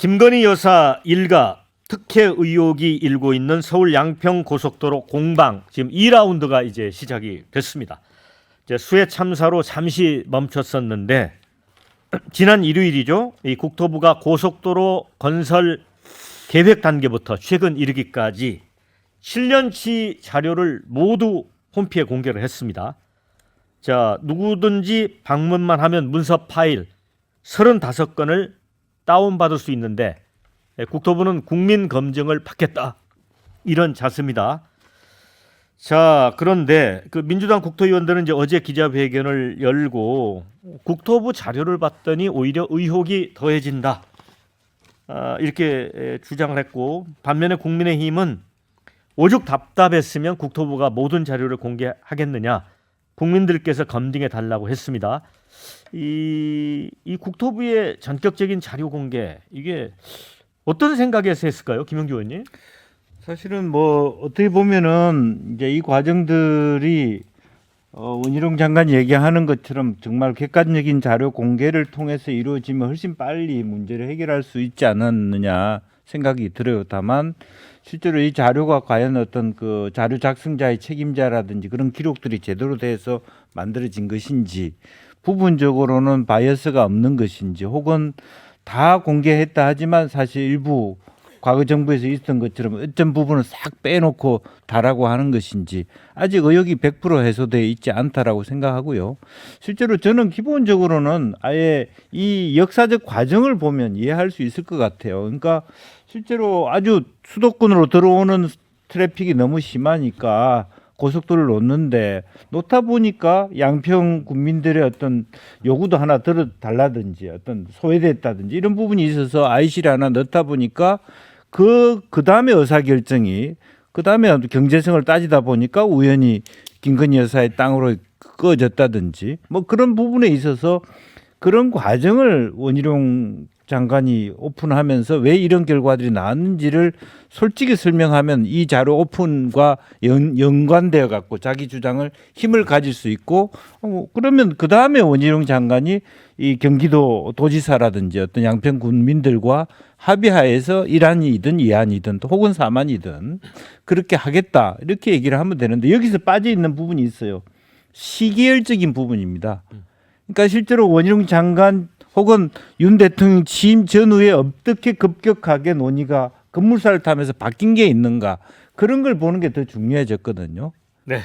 김건희 여사 일가 특혜 의혹이 일고 있는 서울 양평 고속도로 공방 지금 2라운드가 이제 시작이 됐습니다. 이제 수해 참사로 잠시 멈췄었는데 지난 일요일이죠. 이 국토부가 고속도로 건설 계획 단계부터 최근 이르기까지 7년치 자료를 모두 홈피에 공개를 했습니다. 자, 누구든지 방문만 하면 문서 파일 35건을 다운받을 수 있는데 국토부는 국민 검증을 받겠다 이런 자세입니다. 자, 그런데 그 민주당 국토위원들은 이제 어제 기자회견을 열고 국토부 자료를 봤더니 오히려 의혹이 더해진다 이렇게 주장을 했고, 반면에 국민의힘은 오죽 답답했으면 국토부가 모든 자료를 공개하겠느냐, 국민들께서 검증해 달라고 했습니다. 이 국토부의 전격적인 자료 공개 이게 어떤 생각에서 했을까요, 김영주 의원님? 사실은 뭐 어떻게 보면은 이제 이 과정들이 원희룡 장관이 얘기하는 것처럼 정말 객관적인 자료 공개를 통해서 이루어지면 훨씬 빨리 문제를 해결할 수 있지 않았느냐 생각이 들어요. 다만 실제로 이 자료가 과연 어떤 그 자료 작성자의 책임자라든지 그런 기록들이 제대로 돼서 만들어진 것인지, 부분적으로는 바이어스가 없는 것인지, 혹은 다 공개했다 하지만 사실 일부 과거 정부에서 있었던 것처럼 어떤 부분을 싹 빼놓고 다라고 하는 것인지 아직 의혹이 100% 해소되어 있지 않다라고 생각하고요. 실제로 저는 기본적으로는 아예 이 역사적 과정을 보면 이해할 수 있을 것 같아요. 그러니까 실제로 아주 수도권으로 들어오는 트래픽이 너무 심하니까 고속도로를 놓다 보니까 양평 국민들의 어떤 요구도 하나 들어달라든지 어떤 소외됐다든지 이런 부분이 있어서 IC를 하나 넣다 보니까 그 다음에 의사결정이, 그 다음에 경제성을 따지다 보니까 우연히 김건희 여사의 땅으로 꺼졌다든지 뭐 그런 부분에 있어서 그런 과정을 원희룡 장관이 오픈하면서 왜 이런 결과들이 나왔는지를 솔직히 설명하면 이 자료 오픈과 연관되어 갖고 자기 주장을 힘을 가질 수 있고, 그러면 그 다음에 원희룡 장관이 이 경기도 도지사라든지 어떤 양평 군민들과 합의하에서 1안이든 2안이든 혹은 3안이든 그렇게 하겠다 이렇게 얘기를 하면 되는데, 여기서 빠져 있는 부분이 있어요. 시기열적인 부분입니다. 그러니까 실제로 원희룡 장관 혹은 윤 대통령 취임 전후에 어떻게 급격하게 논의가 급물살을 타면서 바뀐 게 있는가, 그런 걸 보는 게 더 중요해졌거든요. 네.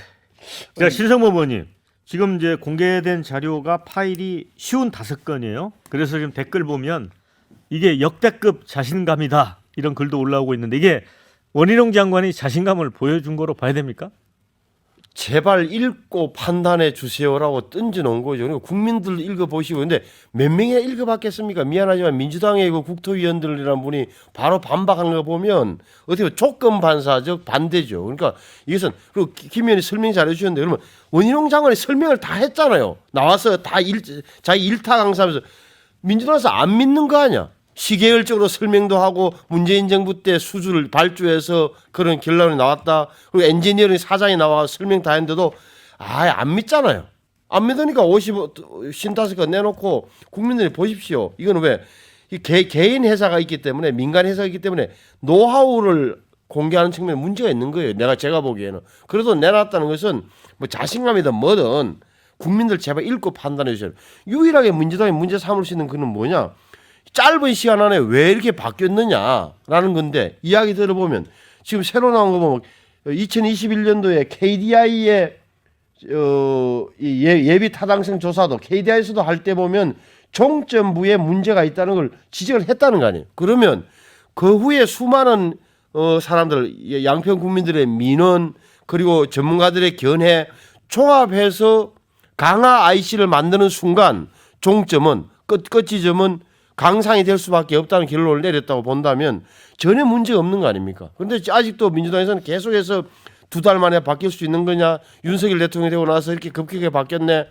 자, 신성모 의원님, 지금 이제 공개된 자료가 파일이 55건이에요. 그래서 지금 댓글 보면 이게 역대급 자신감이다 이런 글도 올라오고 있는데, 이게 원희룡 장관이 자신감을 보여준 거로 봐야 됩니까? 제발 읽고 판단해 주세요라고 던져놓은 거죠. 그러니까 국민들 읽어보시고. 근데 몇 명이 읽어봤겠습니까? 미안하지만 민주당의 그 국토위원들이라는 분이 바로 반박하는 거 보면 어떻게 보면 조건 반사적 반대죠. 그러니까 이것은, 그리고 김 의원이 설명 잘해 주셨는데, 그러면 원희룡 장관이 설명을 다 했잖아요. 나와서 다 자기 일타 강사하면서 민주당에서 안 믿는 거 아니야? 시계열적으로 설명도 하고 문재인 정부 때 수주를 발주해서 그런 결론이 나왔다. 그리고 엔지니어링 사장이 나와 설명 다 했는데도 아예 안 믿잖아요. 안 믿으니까 55건 내놓고 국민들이 보십시오. 이거는 왜? 이 개인 회사가 있기 때문에, 민간 회사가 있기 때문에 노하우를 공개하는 측면에 문제가 있는 거예요. 제가 보기에는. 그래도 내놨다는 것은 뭐 자신감이든 뭐든 국민들 제발 읽고 판단해 주세요. 유일하게 민주당이 문제 삼을 수 있는 그는 뭐냐? 짧은 시간 안에 왜 이렇게 바뀌었느냐라는 건데, 이야기 들어보면 지금 새로 나온 거 보면 2021년도에 KDI의 예비 타당성 조사도 KDI에서도 할 때 보면 종점부에 문제가 있다는 걸 지적을 했다는 거 아니에요. 그러면 그 후에 수많은 사람들, 양평 국민들의 민원 그리고 전문가들의 견해 종합해서 강화 IC를 만드는 순간 종점은 끝지점은 강상이 될 수밖에 없다는 결론을 내렸다고 본다면 전혀 문제가 없는 거 아닙니까? 그런데 아직도 민주당에서는 계속해서 2달 만에 바뀔 수 있는 거냐, 윤석열 대통령이 되고 나서 이렇게 급격하게 바뀌었네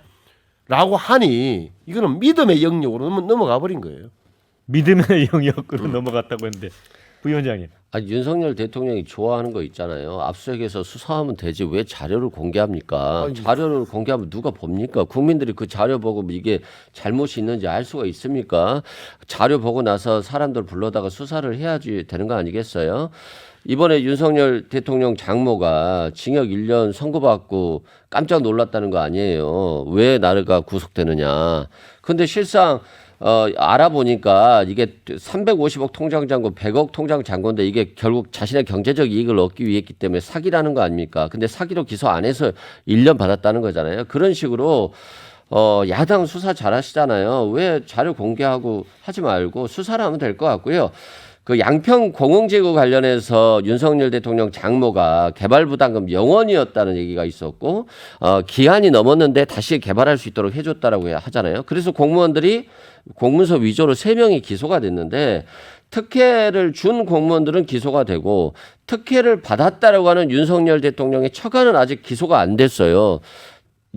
라고 하니 이거는 믿음의 영역으로 넘어가 버린 거예요. 믿음의 영역으로 넘어갔다고 했는데, 부위원장님. 아니, 윤석열 대통령이 좋아하는 거 있잖아요. 압수수색해서 수사하면 되지 왜 자료를 공개합니까? 자료를 공개하면 누가 봅니까? 국민들이 그 자료 보고 이게 잘못이 있는지 알 수가 있습니까? 자료 보고 나서 사람들 불러다가 수사를 해야지 되는 거 아니겠어요? 이번에 윤석열 대통령 장모가 징역 1년 선고받고 깜짝 놀랐다는 거 아니에요. 왜 나르가 구속되느냐. 근데 실상 알아보니까 이게 350억 통장 잔고 100억 통장 잔고인데 이게 결국 자신의 경제적 이익을 얻기 위해 했기 때문에 사기라는 거 아닙니까? 근데 사기로 기소 안 해서 1년 받았다는 거잖아요. 그런 식으로 야당 수사 잘하시잖아요. 왜 자료 공개하고 하지 말고 수사를 하면 될 것 같고요. 그 양평 공흥제구 관련해서 윤석열 대통령 장모가 개발부담금 0원이었다는 얘기가 있었고 기한이 넘었는데 다시 개발할 수 있도록 해줬다라고 하잖아요. 그래서 공무원들이 공문서 위조로 3명이 기소가 됐는데 특혜를 준 공무원들은 기소가 되고 특혜를 받았다라고 하는 윤석열 대통령의 처가는 아직 기소가 안 됐어요.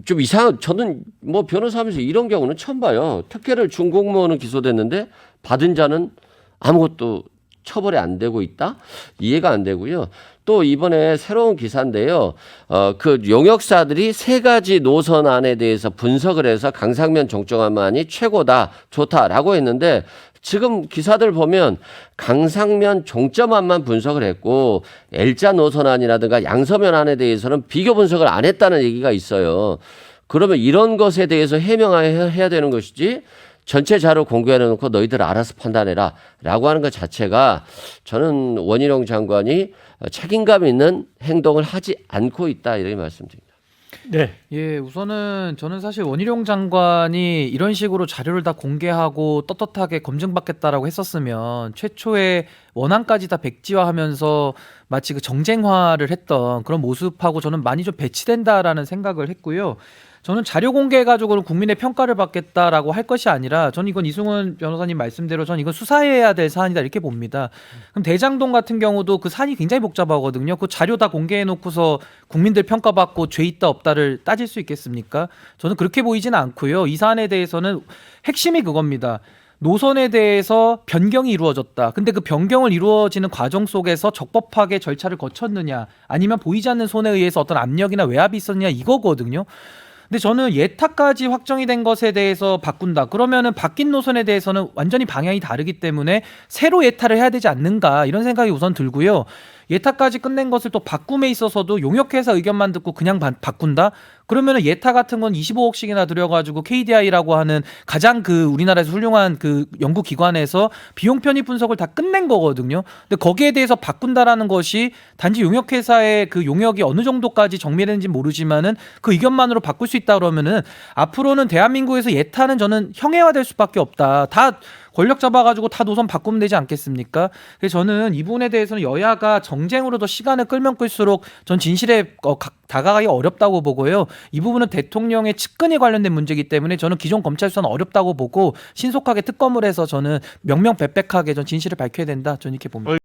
좀 저는 뭐 변호사하면서 이런 경우는 처음 봐요. 특혜를 준 공무원은 기소됐는데 받은 자는 아무것도 처벌이 안 되고 있다? 이해가 안 되고요. 또 이번에 새로운 기사인데요. 그 용역사들이 3가지 노선안에 대해서 분석을 해서 강상면 종점안이 최고다, 좋다라고 했는데 지금 기사들 보면 강상면 종점안만 분석을 했고 L자 노선안이라든가 양서면안에 대해서는 비교 분석을 안 했다는 얘기가 있어요. 그러면 이런 것에 대해서 해명해야 되는 것이지 전체 자료 공개해놓고 너희들 알아서 판단해라 라고 하는 것 자체가 저는 원희룡 장관이 책임감 있는 행동을 하지 않고 있다 이렇게 말씀드립니다. 네. 예, 우선은 저는 사실 원희룡 장관이 이런 식으로 자료를 다 공개하고 떳떳하게 검증받겠다라고 했었으면 최초에 원안까지 다 백지화하면서 마치 그 정쟁화를 했던 그런 모습하고 저는 많이 좀 배치된다라는 생각을 했고요. 저는 자료 공개 가지고는 국민의 평가를 받겠다라고 할 것이 아니라 저는 이건 이승훈 변호사님 말씀대로 저는 이건 수사해야 될 사안이다 이렇게 봅니다. 그럼 대장동 같은 경우도 그 사안이 굉장히 복잡하거든요. 그 자료 다 공개해 놓고서 국민들 평가받고 죄 있다 없다를 따질 수 있겠습니까? 저는 그렇게 보이지는 않고요. 이 사안에 대해서는 핵심이 그겁니다. 노선에 대해서 변경이 이루어졌다. 근데 그 변경을 이루어지는 과정 속에서 적법하게 절차를 거쳤느냐 아니면 보이지 않는 손에 의해서 어떤 압력이나 외압이 있었느냐 이거거든요. 근데 저는 예타까지 확정이 된 것에 대해서 바꾼다. 그러면은 바뀐 노선에 대해서는 완전히 방향이 다르기 때문에 새로 예타를 해야 되지 않는가 이런 생각이 우선 들고요. 예타까지 끝낸 것을 또 바꿈에 있어서도 용역회사 의견만 듣고 그냥 바꾼다? 그러면은 예타 같은 건 25억씩이나 들여가지고 KDI라고 하는 가장 그 우리나라에서 훌륭한 그 연구기관에서 비용 편입 분석을 다 끝낸 거거든요. 근데 거기에 대해서 바꾼다라는 것이 단지 용역회사의 그 용역이 어느 정도까지 정밀했는지 모르지만은 그 의견만으로 바꿀 수 있다 그러면은 앞으로는 대한민국에서 예타는 저는 형해화될 수밖에 없다. 다 권력 잡아가지고 다 노선 바꾸면 되지 않겠습니까? 그래서 저는 이 부분에 대해서는 여야가 정쟁으로 더 시간을 끌면 끌수록 전 진실에 다가가기 어렵다고 보고요. 이 부분은 대통령의 측근에 관련된 문제이기 때문에 저는 기존 검찰 수사는 어렵다고 보고 신속하게 특검을 해서 저는 명명백백하게 전 진실을 밝혀야 된다. 저는 이렇게 봅니다.